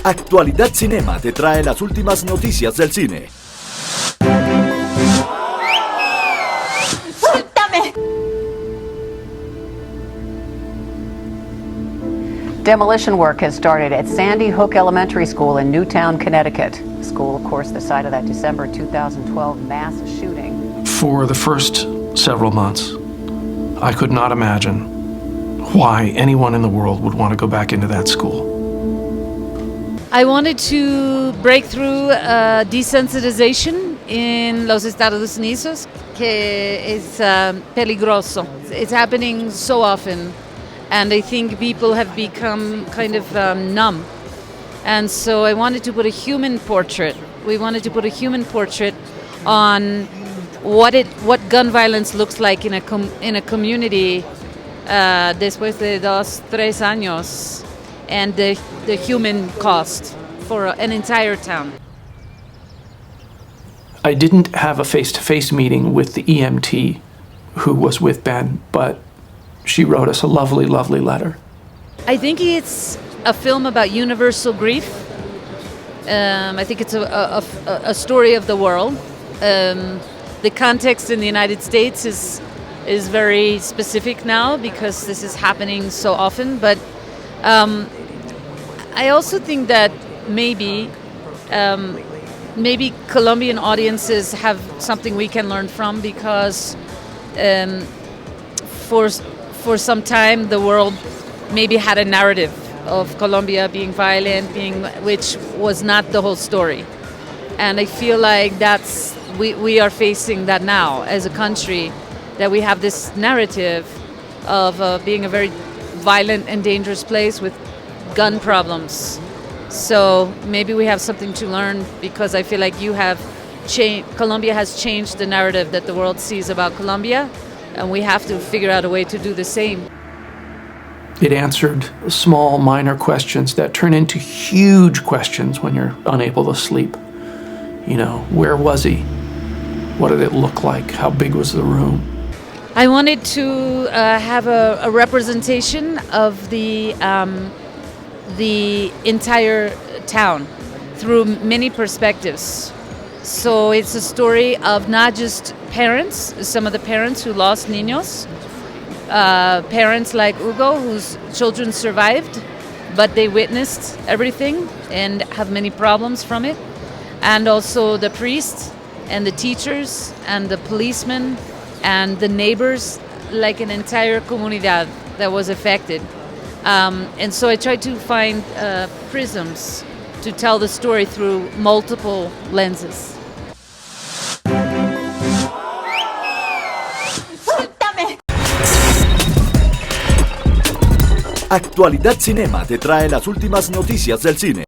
Actualidad Cinema te trae las últimas noticias del cine. ¡Suéltame! Demolition work has started at Sandy Hook Elementary School in Newtown, Connecticut. The school, of course, the site of that December 2012 mass shooting. For the first several months, I could not imagine why anyone in the world would want to go back into that school. I wanted to break through desensitization in los Estados Unidos, que es peligroso. It's happening so often, and I think people have become kind of numb. And so I wanted to put a human portrait. We wanted to put a human portrait on what gun violence looks like in a community después de 2-3 años, and the human cost for an entire town. I didn't have a face-to-face meeting with the EMT who was with Ben, but she wrote us a lovely, lovely letter. I think it's a film about universal grief. I think it's a story of the world. The context in the United States is very specific now because this is happening so often. But I also think that maybe Colombian audiences have something we can learn from, because for some time the world maybe had a narrative of Colombia being violent, which was not the whole story. And I feel like we are facing that now as a country, that we have this narrative of being a very violent and dangerous place with gun problems. So maybe we have something to learn, because I feel like Colombia has changed the narrative that the world sees about Colombia, and we have to figure out a way to do the same. It answered small, minor questions that turn into huge questions when you're unable to sleep. You know, where was he? What did it look like? How big was the room? I wanted to have a representation of the entire town through many perspectives. So it's a story of not just parents, some of the parents who lost niños, parents like Hugo, whose children survived, but they witnessed everything and have many problems from it, and also the priests and the teachers and the policemen and the neighbors, like an entire comunidad that was affected. And so I tried to find prisms to tell the story through multiple lenses. ¡Suéltame! Actualidad Cinema te trae las últimas noticias del cine.